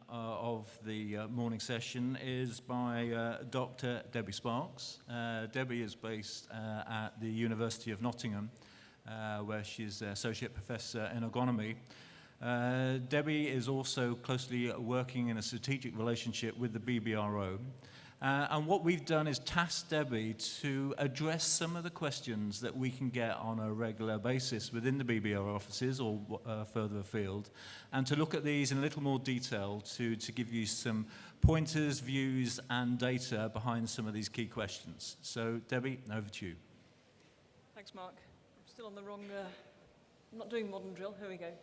Of the morning session is by Dr. Debbie Sparks. Debbie is based at the University of Nottingham, where she's Associate Professor in Agronomy. Debbie is also closely working in a strategic relationship with the BBRO. And what we've done is tasked Debbie to address some of the questions that we can get on a regular basis within the BBRO offices or further afield, and to look at these in a little more detail to give you some pointers, views, and data behind some of these key questions. So, Debbie, over to you. Thanks, Mark. I'm still on the wrong, I'm not doing modern drill. Here we go.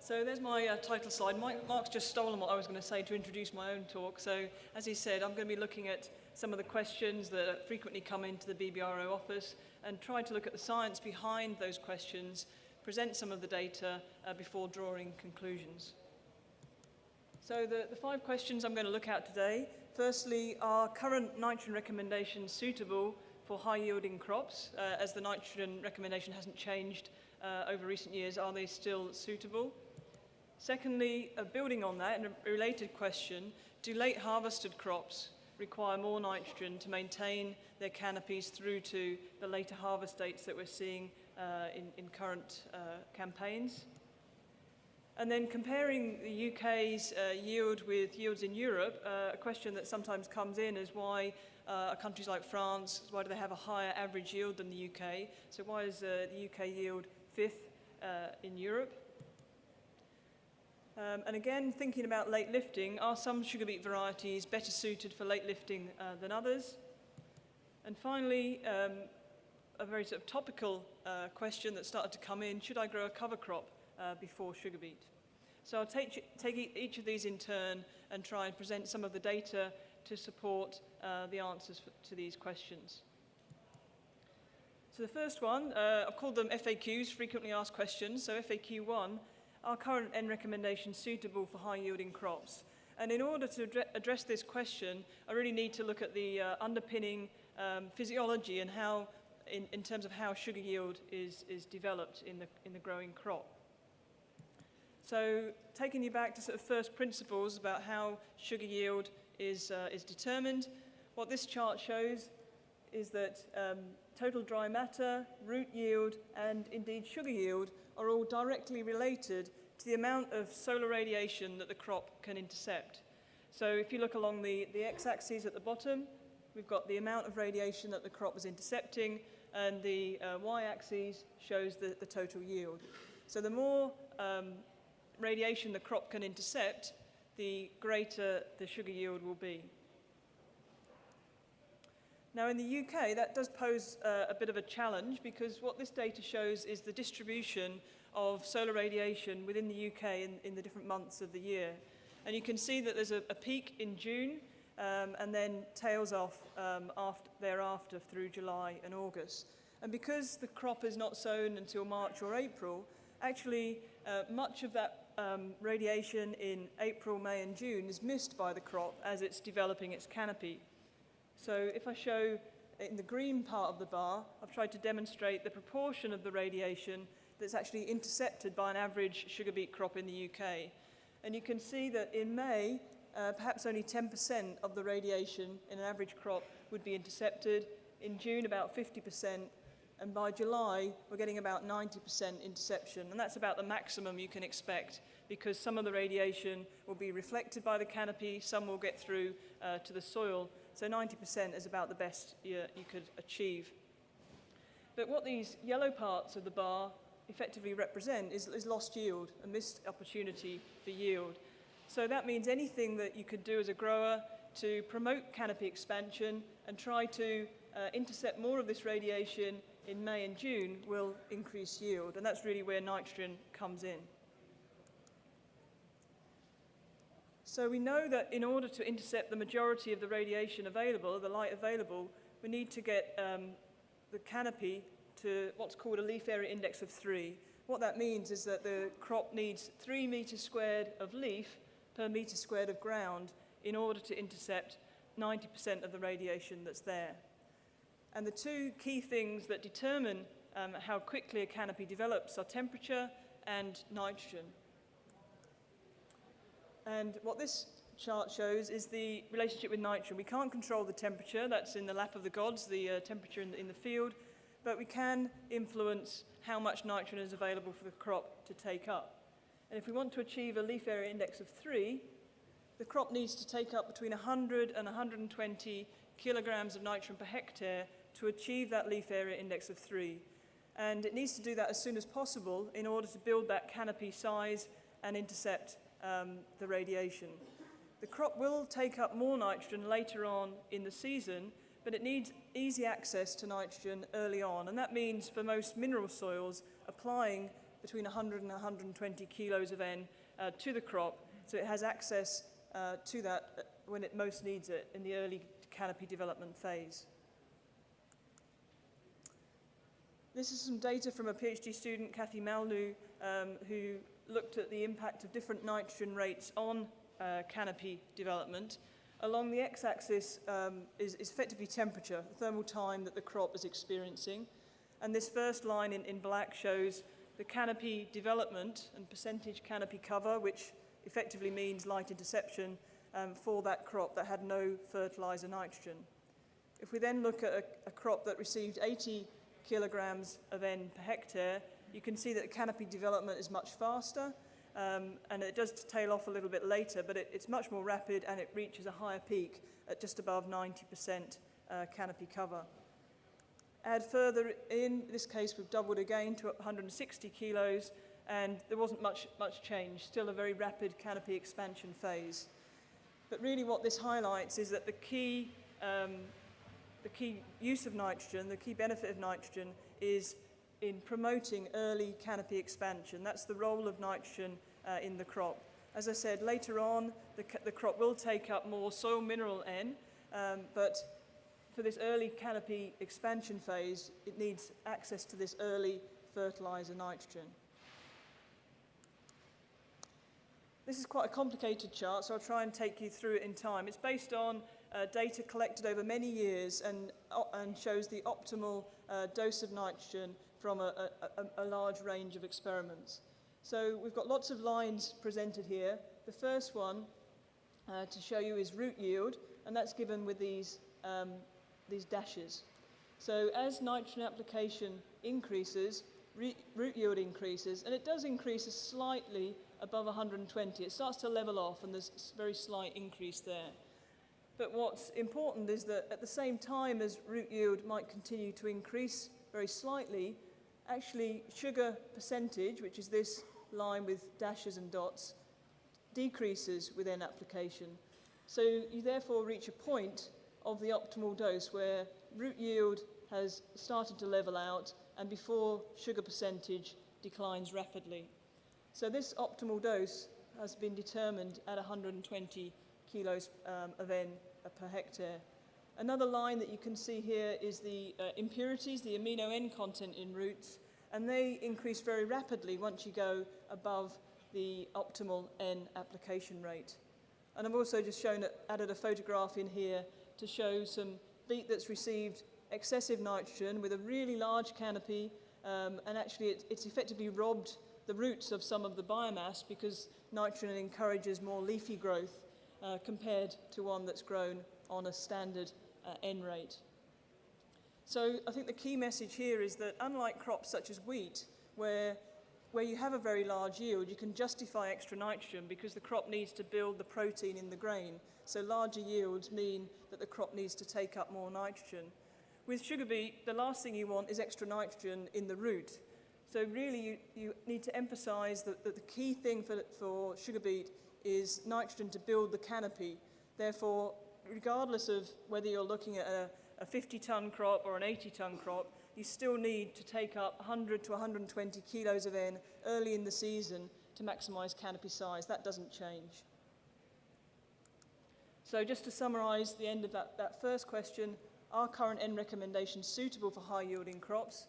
So there's my title slide. Mark's just stolen what I was going to say to introduce my own talk. So as he said, I'm going to be looking at some of the questions that frequently come into the BBRO office and try to look at the science behind those questions, present some of the data before drawing conclusions. So the 5 questions I'm going to look at today. Firstly, are current nitrogen recommendations suitable for high-yielding crops? As the nitrogen recommendation hasn't changed over recent years, are they still suitable? Secondly, building on that, and a related question, do late harvested crops require more nitrogen to maintain their canopies through to the later harvest dates that we're seeing in current campaigns? And then comparing the UK's yield with yields in Europe, a question that sometimes comes in is why countries like France, why do they have a higher average yield than the UK? So why is the UK yield 5th in Europe? And again, thinking about late lifting, are some sugar beet varieties better suited for late lifting than others? And finally, a very sort of topical question that started to come in, should I grow a cover crop before sugar beet? So I'll take each of these in turn and try and present some of the data to support the answers to these questions. So the first one, I've called them FAQs, frequently asked questions. So FAQ 1, are current N recommendations suitable for high-yielding crops? And in order to address this question, I really need to look at the underpinning physiology and how, in terms of how sugar yield is developed in the growing crop. So taking you back to sort of first principles about how sugar yield is determined, what this chart shows is that total dry matter, root yield, and indeed sugar yield are all directly related to the amount of solar radiation that the crop can intercept. So if you look along the x-axis at the bottom, we've got the amount of radiation that the crop is intercepting, and the y-axis shows the total yield. So the more radiation the crop can intercept, the greater the sugar yield will be. Now in the UK, that does pose a bit of a challenge, because what this data shows is the distribution of solar radiation within the UK in the different months of the year. And you can see that there's a peak in June and then tails off thereafter through July and August. And because the crop is not sown until March or April, actually much of that radiation in April, May and June is missed by the crop as it's developing its canopy. So if I show in the green part of the bar, I've tried to demonstrate the proportion of the radiation that's actually intercepted by an average sugar beet crop in the UK. And you can see that in May, perhaps only 10% of the radiation in an average crop would be intercepted. In June, about 50%. And by July, we're getting about 90% interception. And that's about the maximum you can expect, because some of the radiation will be reflected by the canopy, some will get through to the soil. So 90% is about the best you could achieve. But what these yellow parts of the bar effectively represent is lost yield, a missed opportunity for yield. So that means anything that you could do as a grower to promote canopy expansion and try to intercept more of this radiation in May and June will increase yield. And that's really where nitrogen comes in. So we know that in order to intercept the majority of the radiation available, the light available, we need to get the canopy to what's called a leaf area index of 3. What that means is that the crop needs 3 meters squared of leaf per meter squared of ground in order to intercept 90% of the radiation that's there. And the two key things that determine how quickly a canopy develops are temperature and nitrogen. And what this chart shows is the relationship with nitrogen. We can't control the temperature, that's in the lap of the gods, the temperature in the field, but we can influence how much nitrogen is available for the crop to take up. And if we want to achieve a leaf area index of 3, the crop needs to take up between 100 and 120 kilograms of nitrogen per hectare to achieve that leaf area index of 3. And it needs to do that as soon as possible in order to build that canopy size and intercept the radiation. The crop will take up more nitrogen later on in the season, but it needs easy access to nitrogen early on. And that means for most mineral soils, applying between 100 and 120 kilos of N to the crop, so it has access to that when it most needs it in the early canopy development phase. This is some data from a PhD student, Kathy Malnu, who looked at the impact of different nitrogen rates on canopy development. Along the x-axis is effectively temperature, the thermal time that the crop is experiencing. And this first line in black shows the canopy development and percentage canopy cover, which effectively means light interception for that crop that had no fertilizer nitrogen. If we then look at a crop that received 80 kilograms of N per hectare, you can see that the canopy development is much faster, and it does tail off a little bit later, but it's much more rapid and it reaches a higher peak at just above 90% canopy cover. Add further in this case we've doubled again to 160 kilos, and there wasn't much change, still a very rapid canopy expansion phase. But really what this highlights is that the key use of nitrogen, the key benefit of nitrogen is in promoting early canopy expansion. That's the role of nitrogen in the crop. As I said, later on, the crop will take up more soil mineral N, but for this early canopy expansion phase, it needs access to this early fertilizer nitrogen. This is quite a complicated chart, so I'll try and take you through it in time. It's based on data collected over many years and shows the optimal dose of nitrogen from a large range of experiments. So we've got lots of lines presented here. The first one to show you is root yield, and that's given with these dashes. So as nitrogen application increases, root yield increases, and it does increase slightly above 120. It starts to level off, and there's a very slight increase there. But what's important is that at the same time as root yield might continue to increase very slightly, actually sugar percentage, which is this line with dashes and dots, decreases with N application. So you therefore reach a point of the optimal dose where root yield has started to level out and before sugar percentage declines rapidly. So this optimal dose has been determined at 120 kilos of N per hectare. Another line that you can see here is the impurities, the amino N content in roots, and they increase very rapidly once you go above the optimal N application rate. And I've also just added a photograph in here to show some beet that's received excessive nitrogen with a really large canopy, and actually it's effectively robbed the roots of some of the biomass because nitrogen encourages more leafy growth compared to one that's grown on a standard N rate. So I think the key message here is that unlike crops such as wheat, where you have a very large yield, you can justify extra nitrogen because the crop needs to build the protein in the grain. So larger yields mean that the crop needs to take up more nitrogen. With sugar beet, the last thing you want is extra nitrogen in the root. So really you need to emphasize that the key thing for sugar beet is nitrogen to build the canopy. Therefore, regardless of whether you're looking at a 50-ton crop or an 80-ton crop, you still need to take up 100 to 120 kilos of N early in the season to maximize canopy size. That doesn't change. So just to summarize the end of that first question, are current N recommendations suitable for high-yielding crops?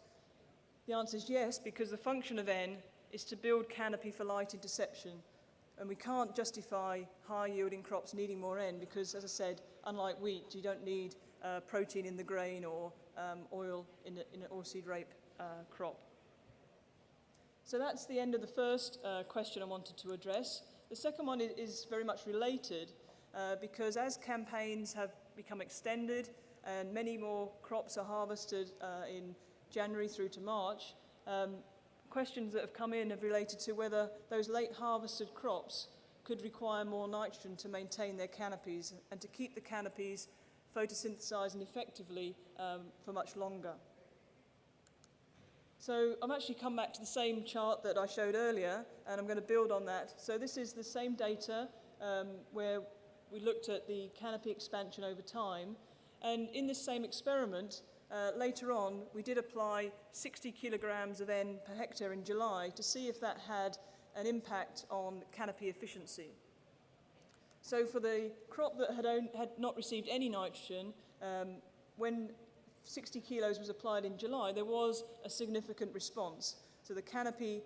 The answer is yes, because the function of N is to build canopy for light interception. And we can't justify high-yielding crops needing more N because, as I said, unlike wheat, you don't need protein in the grain or oil in an oilseed rape crop. So that's the end of the first question I wanted to address. The The second one is very much related because as campaigns have become extended and many more crops are harvested in January through to March, questions that have come in have related to whether those late harvested crops could require more nitrogen to maintain their canopies and to keep the canopies photosynthesizing effectively for much longer. So I've actually come back to the same chart that I showed earlier, and I'm going to build on that. So this is the same data where we looked at the canopy expansion over time. And in this same experiment, later on, we did apply 60 kilograms of N per hectare in July to see if that had an impact on canopy efficiency. So for the crop that had not received any nitrogen, when 60 kilos was applied in July, there was a significant response. So the canopy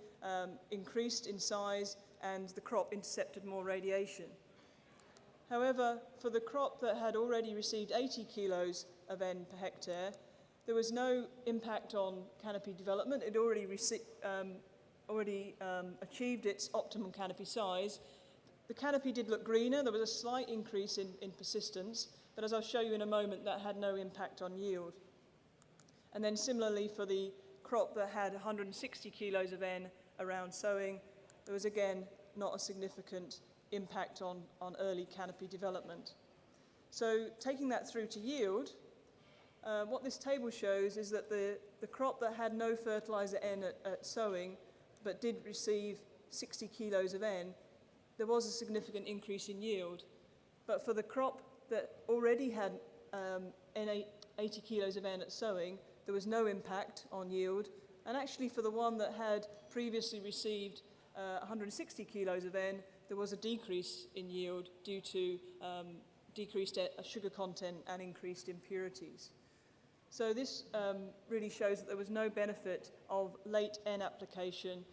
increased in size and the crop intercepted more radiation. However, for the crop that had already received 80 kilos of N per hectare, there was no impact on canopy development. It already achieved its optimum canopy size. The canopy did look greener. There was a slight increase in persistence, but as I'll show you in a moment, that had no impact on yield. And then similarly for the crop that had 160 kilos of N around sowing, there was again not a significant impact on early canopy development. So taking that through to yield, what this table shows is that the crop that had no fertilizer N at sowing but did receive 60 kilos of N, there was a significant increase in yield. But for the crop that already had 80 kilos of N at sowing, there was no impact on yield. And actually for the one that had previously received 160 kilos of N, there was a decrease in yield due to decreased sugar content and increased impurities. So this really shows that there was no benefit of late N application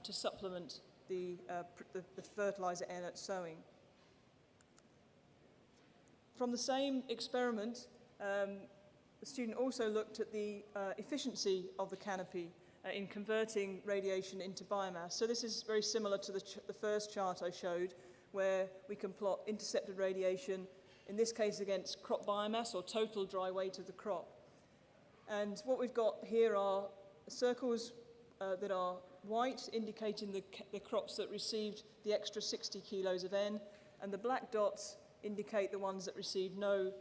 to supplement the fertilizer N at sowing. From the same experiment, the student also looked at the efficiency of the canopy in converting radiation into biomass. So this is very similar to the first chart I showed, where we can plot intercepted radiation, in this case against crop biomass or total dry weight of the crop. And what we've got here are circles that are white, indicating the crops that received the extra 60 kilos of N, and the black dots indicate the ones that received no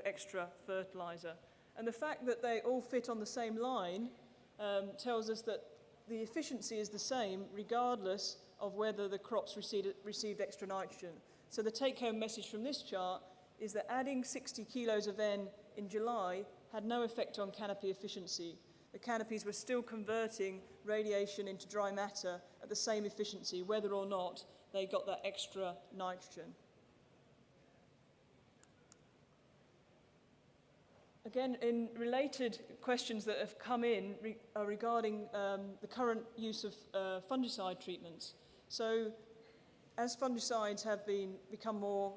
extra fertilizer. And the fact that they all fit on the same line tells us that the efficiency is the same regardless of whether the crops received extra nitrogen. So the take-home message from this chart is that adding 60 kilos of N in July had no effect on canopy efficiency. The canopies were still converting radiation into dry matter at the same efficiency, whether or not they got that extra nitrogen. Again, in related questions that have come in regarding the current use of fungicide treatments. So as fungicides have become more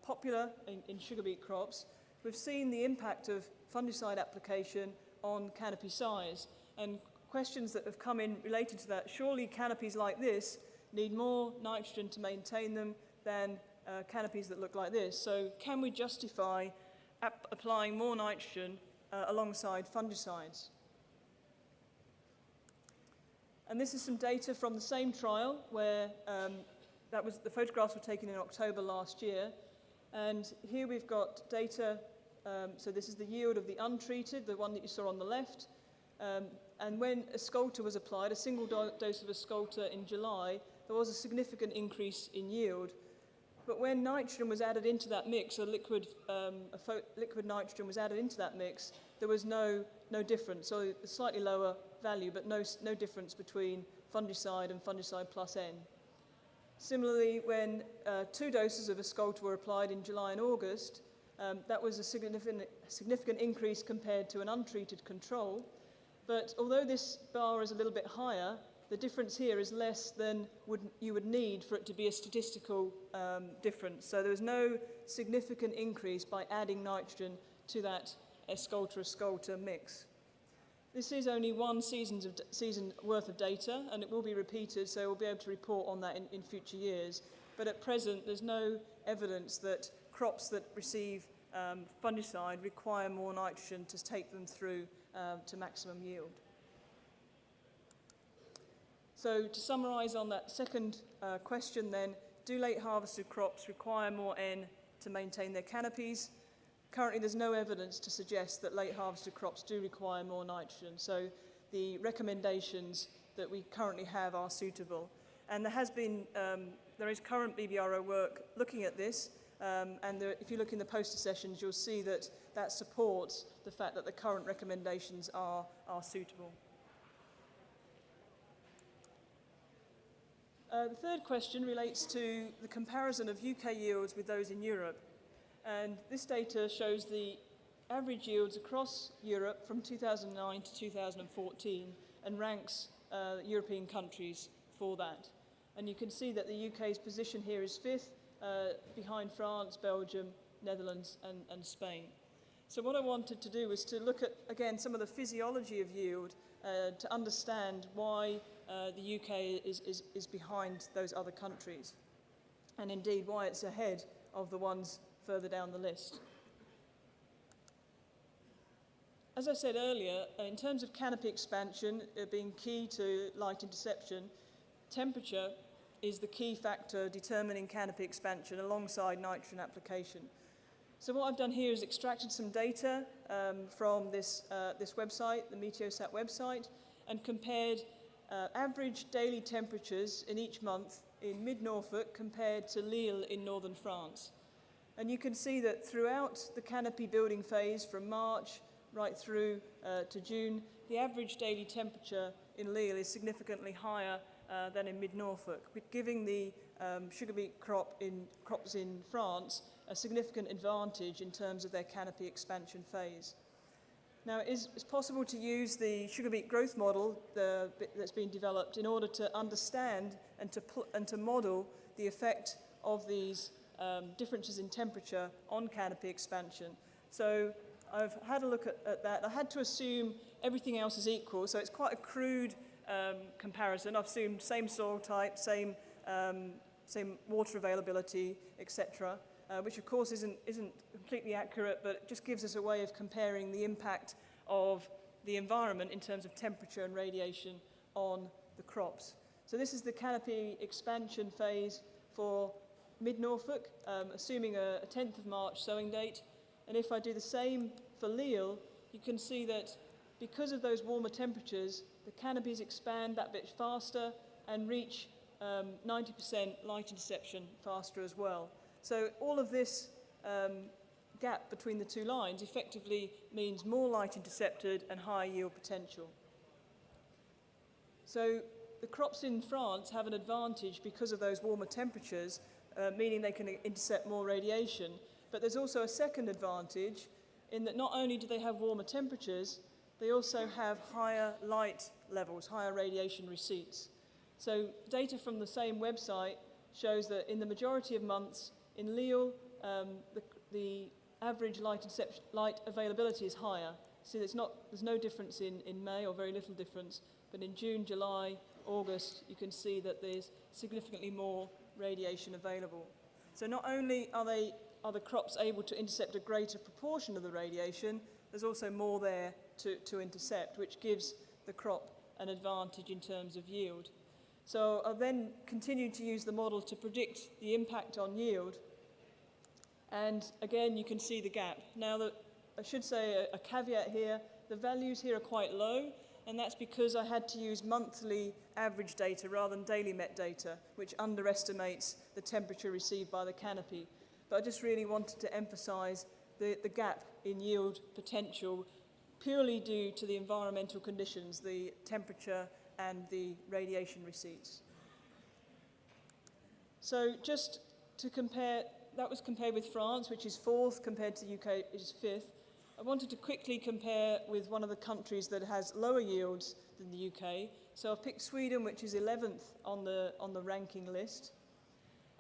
popular in sugar beet crops, we've seen the impact of fungicide application on canopy size. And questions that have come in related to that, surely canopies like this need more nitrogen to maintain them than canopies that look like this. So can we justify applying more nitrogen alongside fungicides? And this is some data from the same trial where the photographs were taken in October last year. And here we've got data, so this is the yield of the untreated, the one that you saw on the left. And when Ascolta was applied, a single dose of Ascolta in July, there was a significant increase in yield. But when nitrogen was added into that mix, liquid nitrogen was added into that mix, there was no difference. So a slightly lower value, but no difference between fungicide and fungicide plus N. Similarly, when 2 doses of Ascolta were applied in July and August, that was a significant increase compared to an untreated control. But although this bar is a little bit higher, the difference here is less than you would need for it to be a statistical difference. So there was no significant increase by adding nitrogen to that Ascolta mix. This is only one season worth of data, and it will be repeated, so we'll be able to report on that in future years. But at present, there's no evidence that crops that receive fungicide require more nitrogen to take them through to maximum yield. So to summarise on that second question then, do late harvested crops require more N to maintain their canopies? Currently there's no evidence to suggest that late harvested crops do require more nitrogen, so the recommendations that we currently have are suitable. And there is current BBRO work looking at this, if you look in the poster sessions, you'll see that that supports the fact that the current recommendations are suitable. The third question relates to the comparison of UK yields with those in Europe. And this data shows the average yields across Europe from 2009 to 2014 and ranks European countries for that. And you can see that the UK's position here is fifth, behind France, Belgium, Netherlands and Spain. So what I wanted to do was to look at, again, some of the physiology of yield to understand why the UK is behind those other countries, and indeed why it's ahead of the ones further down the list. As I said earlier, in terms of canopy expansion being key to light interception, temperature is the key factor determining canopy expansion alongside nitrogen application. So what I've done here is extracted some data from this website, the Meteosat website, and compared average daily temperatures in each month in mid-Norfolk compared to Lille in northern France. And you can see that throughout the canopy building phase from March right through to June, the average daily temperature in Lille is significantly higher than in mid-Norfolk, giving the sugar beet crops in France a significant advantage in terms of their canopy expansion phase. Now, it's possible to use the sugar beet growth model that's been developed in order to understand and to model the effect of these differences in temperature on canopy expansion. So I've had a look at that. I had to assume everything else is equal, so it's quite a crude comparison. I've assumed same soil type, same water availability, etc., which of course isn't completely accurate, but just gives us a way of comparing the impact of the environment in terms of temperature and radiation on the crops. So this is the canopy expansion phase for mid-Norfolk, assuming a 10th of March sowing date. And if I do the same for Lille, you can see that because of those warmer temperatures, the canopies expand that bit faster and reach 90% light interception faster as well. So all of this gap between the two lines effectively means more light intercepted and higher yield potential. So the crops in France have an advantage because of those warmer temperatures, meaning they can intercept more radiation. But there's also a second advantage in that not only do they have warmer temperatures, they also have higher light levels, higher radiation receipts. So data from the same website shows that in the majority of months in Lille, the average light availability is higher. So there's no difference in May, or very little difference, but in June, July, August, you can see that there's significantly more radiation available. So not only are the crops able to intercept a greater proportion of the radiation, there's also more there to intercept, which gives the crop an advantage in terms of yield. So I'll then continue to use the model to predict the impact on yield. And again, you can see the gap. Now, I should say a caveat here, the values here are quite low, and that's because I had to use monthly average data rather than daily met data, which underestimates the temperature received by the canopy. But I just really wanted to emphasize the gap in yield potential purely due to the environmental conditions, the temperature and the radiation receipts. So just to compare, that was compared with France, which is fourth, compared to the UK, which is fifth. I wanted to quickly compare with one of the countries that has lower yields than the UK. So I've picked Sweden, which is 11th on the ranking list.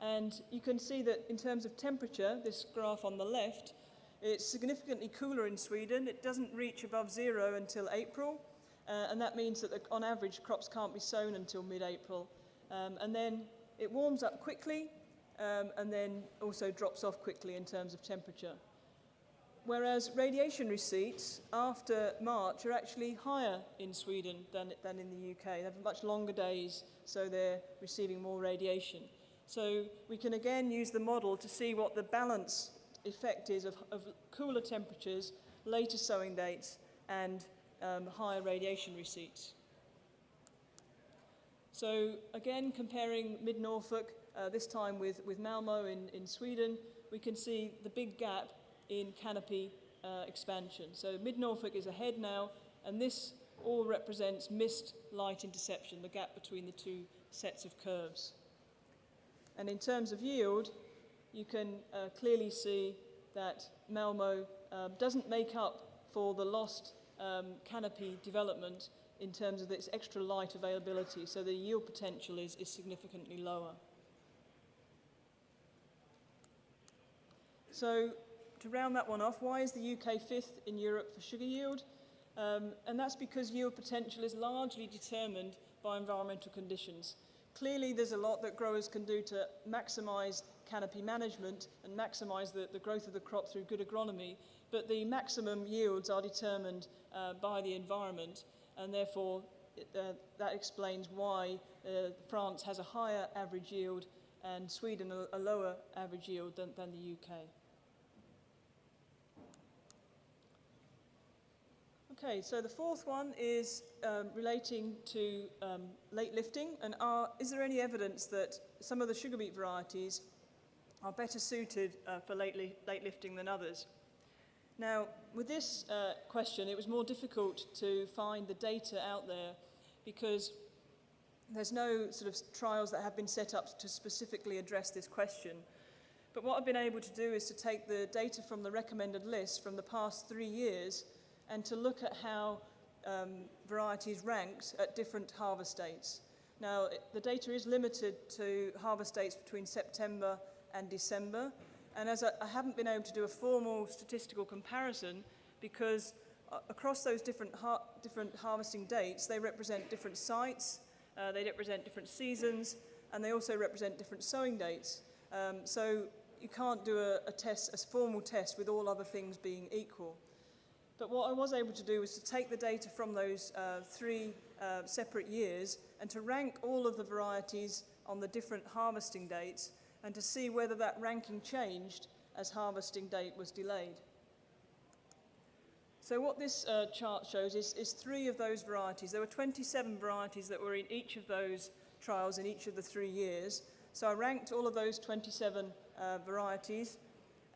And you can see that in terms of temperature, this graph on the left, it's significantly cooler in Sweden. It doesn't reach above 0 until April. and that means that on average crops can't be sown until mid-April, and then it warms up quickly and then also drops off quickly in terms of temperature. Whereas radiation receipts after March are actually higher in Sweden than in the UK. They have much longer days, so they're receiving more radiation. So we can again use the model to see what the balance effect is of cooler temperatures, later sowing dates, and higher radiation receipts. So again, comparing mid-Norfolk, this time with Malmö in Sweden, we can see the big gap in canopy expansion. So mid-Norfolk is ahead now, and this all represents mist light interception, the gap between the two sets of curves. And in terms of yield, you can clearly see that Malmö doesn't make up for the lost canopy development in terms of its extra light availability, so the yield potential is significantly lower. So to round that one off, why is the UK fifth in Europe for sugar yield? And that's because yield potential is largely determined by environmental conditions. Clearly, there's a lot that growers can do to maximise canopy management and maximise the growth of the crop through good agronomy, but the maximum yields are determined by the environment, and therefore that explains why France has a higher average yield and Sweden a lower average yield than the UK. Okay, so the fourth one is relating to late lifting, and is there any evidence that some of the sugar beet varieties are better suited for late lifting than others? Now, with this question, it was more difficult to find the data out there because there's no sort of trials that have been set up to specifically address this question. But what I've been able to do is to take the data from the recommended list from the past 3 years and to look at how varieties ranked at different harvest dates. Now, the data is limited to harvest dates between September and December, and as I haven't been able to do a formal statistical comparison because across those different harvesting dates, they represent different sites, they represent different seasons, and they also represent different sowing dates. So you can't do a formal test with all other things being equal. But what I was able to do was to take the data from those 3 separate years and to rank all of the varieties on the different harvesting dates and to see whether that ranking changed as harvesting date was delayed. So what this chart shows is 3 of those varieties. There were 27 varieties that were in each of those trials in each of the 3 years. So I ranked all of those 27 varieties,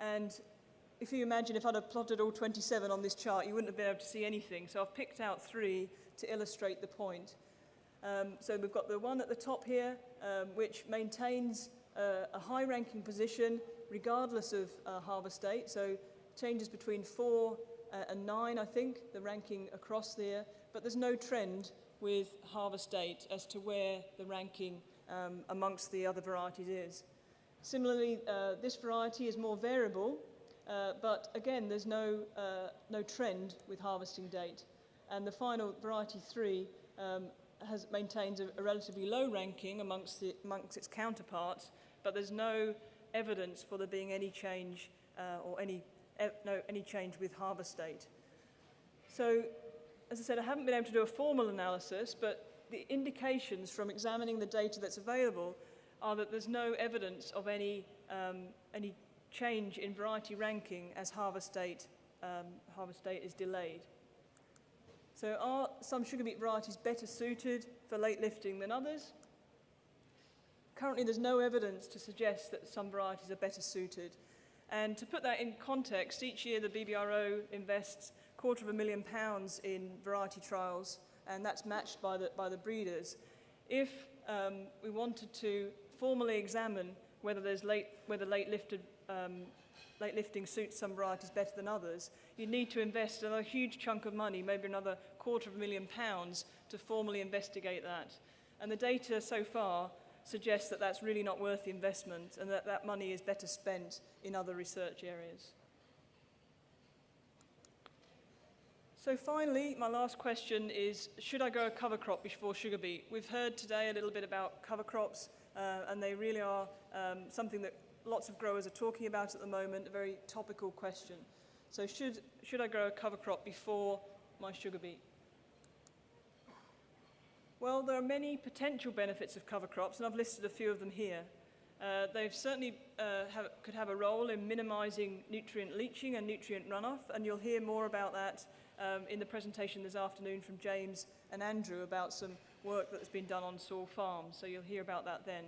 and if you imagine if I'd have plotted all 27 on this chart, you wouldn't have been able to see anything. So I've picked out 3 to illustrate the point. So we've got the one at the top here, which maintains a high ranking position regardless of harvest date. So changes between 4 and 9, I think, the ranking across there. But there's no trend with harvest date as to where the ranking amongst the other varieties is. Similarly, this variety is more variable. But again, there's no trend with harvesting date. And the final variety 3 maintains a relatively low ranking amongst its counterparts, but there's no evidence for there being any change or any change with harvest date. So, as I said, I haven't been able to do a formal analysis, but the indications from examining the data that's available are that there's no evidence of any change in variety ranking as harvest date is delayed. So are some sugar beet varieties better suited for late lifting than others? Currently there's no evidence to suggest that some varieties are better suited. And to put that in context, each year the BBRO invests £250,000 in variety trials, and that's matched by the breeders. If we wanted to formally examine whether late lifting suits some varieties better than others, you need to invest a huge chunk of money, maybe another £250,000, to formally investigate that. And the data so far suggests that that's really not worth the investment and that money is better spent in other research areas. So finally, my last question is, should I grow a cover crop before sugar beet? We've heard today a little bit about cover crops, and they really are something that lots of growers are talking about at the moment, a very topical question. So should I grow a cover crop before my sugar beet? Well, there are many potential benefits of cover crops, and I've listed a few of them here. They certainly could have a role in minimising nutrient leaching and nutrient runoff, and you'll hear more about that in the presentation this afternoon from James and Andrew about some work that's been done on soil farms, so you'll hear about that then.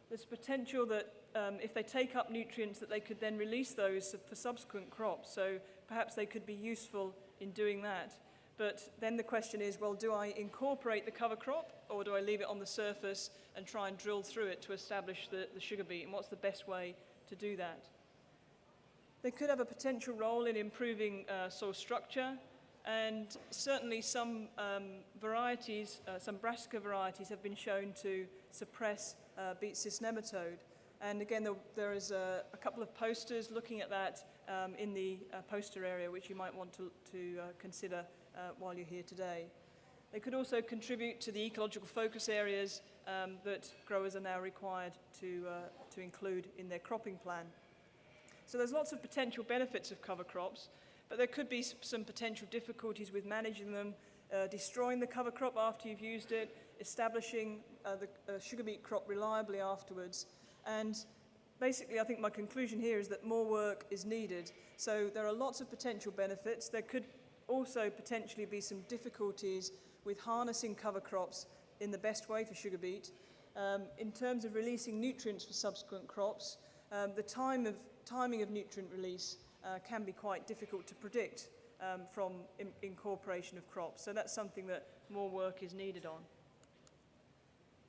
There's potential that if they take up nutrients that they could then release those for subsequent crops, so perhaps they could be useful in doing that. But then the question is, well, do I incorporate the cover crop or do I leave it on the surface and try and drill through it to establish the sugar beet, and what's the best way to do that? They could have a potential role in improving soil structure, and certainly some varieties, some brassica varieties have been shown to suppress beet cyst nematode. And again, there is a couple of posters looking at that in the poster area, which you might want to consider while you're here today. They could also contribute to the ecological focus areas that growers are now required to include in their cropping plan. So there's lots of potential benefits of cover crops, but there could be some potential difficulties with managing them, destroying the cover crop after you've used it, establishing the sugar beet crop reliably afterwards. And basically, I think my conclusion here is that more work is needed. So there are lots of potential benefits. There could also potentially be some difficulties with harnessing cover crops in the best way for sugar beet. In terms of releasing nutrients for subsequent crops, the timing of nutrient release can be quite difficult to predict from incorporation of crops. So that's something that more work is needed on.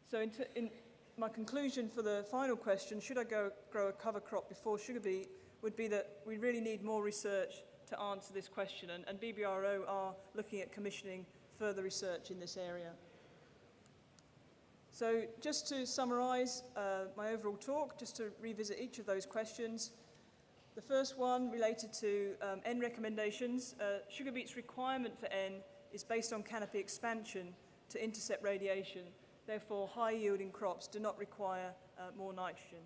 So in my conclusion for the final question, should I grow a cover crop before sugar beet, would be that we really need more research to answer this question, and BBRO are looking at commissioning further research in this area. So just to summarise my overall talk, just to revisit each of those questions. The first one related to N recommendations. Sugar beet's requirement for N is based on canopy expansion to intercept radiation. Therefore, high-yielding crops do not require more nitrogen.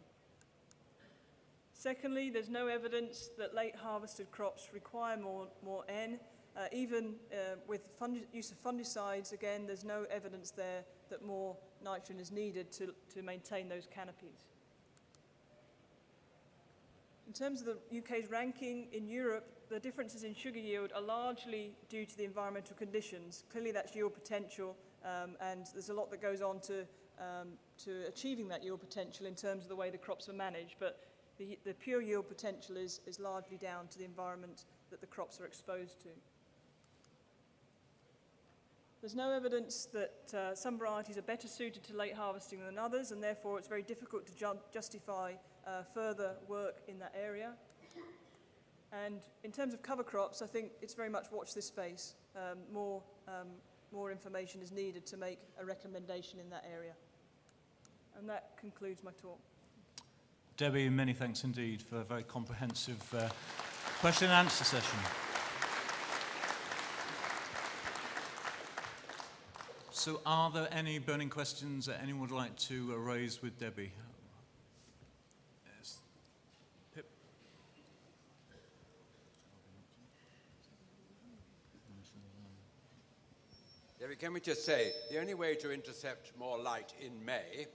Secondly, there's no evidence that late-harvested crops require more N. Even with use of fungicides, again, there's no evidence there that more nitrogen is needed to maintain those canopies. In terms of the UK's ranking in Europe, the differences in sugar yield are largely due to the environmental conditions. Clearly, that's yield potential, and there's a lot that goes on to achieving that yield potential in terms of the way the crops are managed. But the pure yield potential is largely down to the environment that the crops are exposed to. There's no evidence that some varieties are better suited to late harvesting than others, and therefore it's very difficult to justify further work in that area. And in terms of cover crops, I think it's very much watch this space. More information is needed to make a recommendation in that area. And that concludes my talk. Debbie, many thanks indeed for a very comprehensive question and answer session. So are there any burning questions that anyone would like to raise with Debbie? Yes. Pip. Debbie, can we just say, the only way to intercept more light in May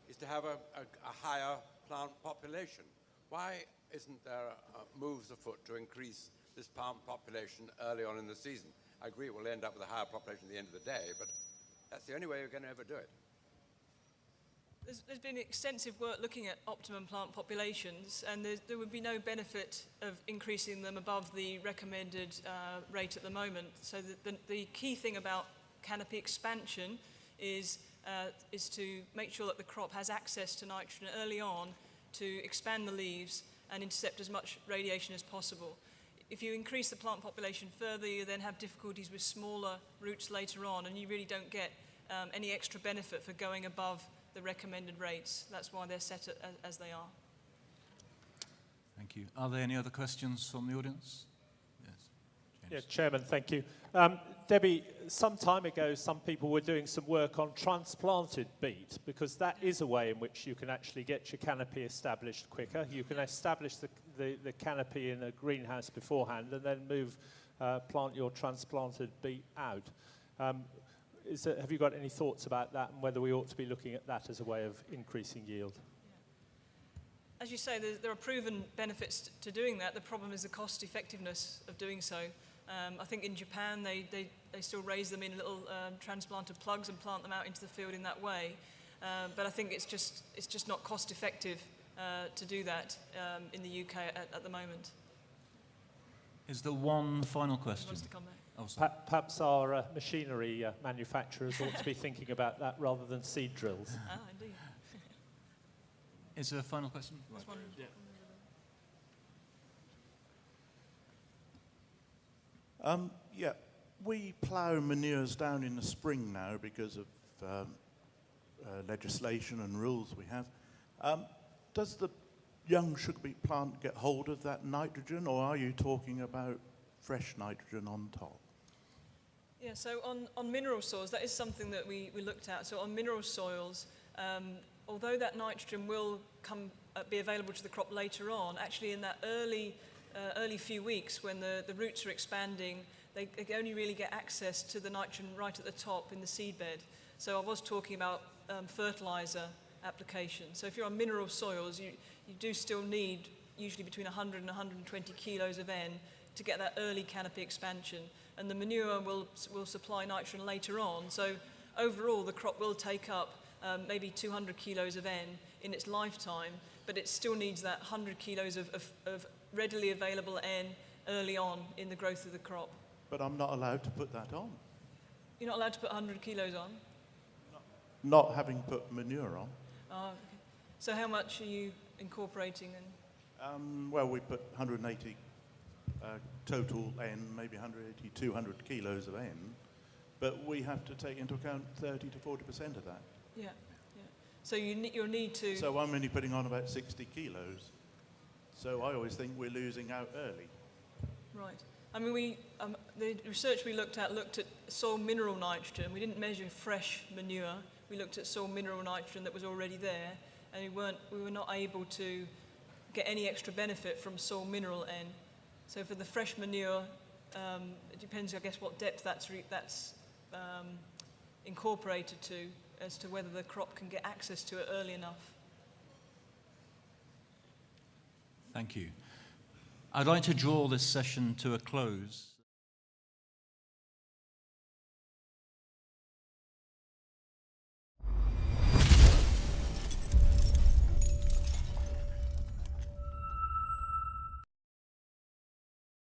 is to have a higher plant population. Why isn't there moves afoot to increase this plant population early on in the season? I agree we'll end up with a higher population at the end of the day, but that's the only way we're going to ever do it. There's been extensive work looking at optimum plant populations, and there would be no benefit of increasing them above the recommended rate at the moment. So the key thing about canopy expansion is to make sure that the crop has access to nitrogen early on to expand the leaves and intercept as much radiation as possible. If you increase the plant population further, you then have difficulties with smaller roots later on, and you really don't get any extra benefit for going above the recommended rates. That's why they're set as they are. Thank you. Are there any other questions from the audience? Yes. James. Yeah, Chairman, thank you. Debbie, some time ago, some people were doing some work on transplanted beet, because that is a way in which you can actually get your canopy established quicker. You can establish the canopy in a greenhouse beforehand and then plant your transplanted beet out. Have you got any thoughts about that and whether we ought to be looking at that as a way of increasing yield? As you say, there are proven benefits to doing that. The problem is the cost effectiveness of doing so. I think in Japan they still raise them in little transplanted plugs and plant them out into the field in that way. But I think it's just not cost effective to do that in the UK at the moment. Is there one final question? Wants to come back? Oh, sorry. Perhaps our machinery manufacturers ought to be thinking about that rather than seed drills. Ah, indeed. Is there a final question? There's one. Yeah, we plough manures down in the spring now because of legislation and rules we have. Does the young sugar beet plant get hold of that nitrogen, or are you talking about fresh nitrogen on top? Yeah, so on mineral soils, that is something that we looked at. So on mineral soils, although that nitrogen will be available to the crop later on, actually in that early few weeks when the roots are expanding, they only really get access to the nitrogen right at the top in the seed bed. So I was talking about fertilizer application. So if you're on mineral soils, you do still need usually between 100 and 120 kilos of N to get that early canopy expansion. And the manure will supply nitrogen later on. So overall, the crop will take up maybe 200 kilos of N in its lifetime, but it still needs that 100 kilos of readily available N early on in the growth of the crop. But I'm not allowed to put that on. You're not allowed to put 100 kilos on? Not having put manure on. Oh, okay. So how much are you incorporating then? Well, we put 180 total N, maybe 180, 200 kilos of N, but we have to take into account 30 to 40% of that. Yeah, yeah. So you'll need to... So I'm only putting on about 60 kilos. So I always think we're losing out early. Right. I mean, the research we looked at soil mineral nitrogen. We didn't measure fresh manure. We looked at soil mineral nitrogen that was already there, and we were not able to get any extra benefit from soil mineral N. So for the fresh manure, it depends, I guess, what depth that's incorporated to, as to whether the crop can get access to it early enough. Thank you. I'd like to draw this session to a close.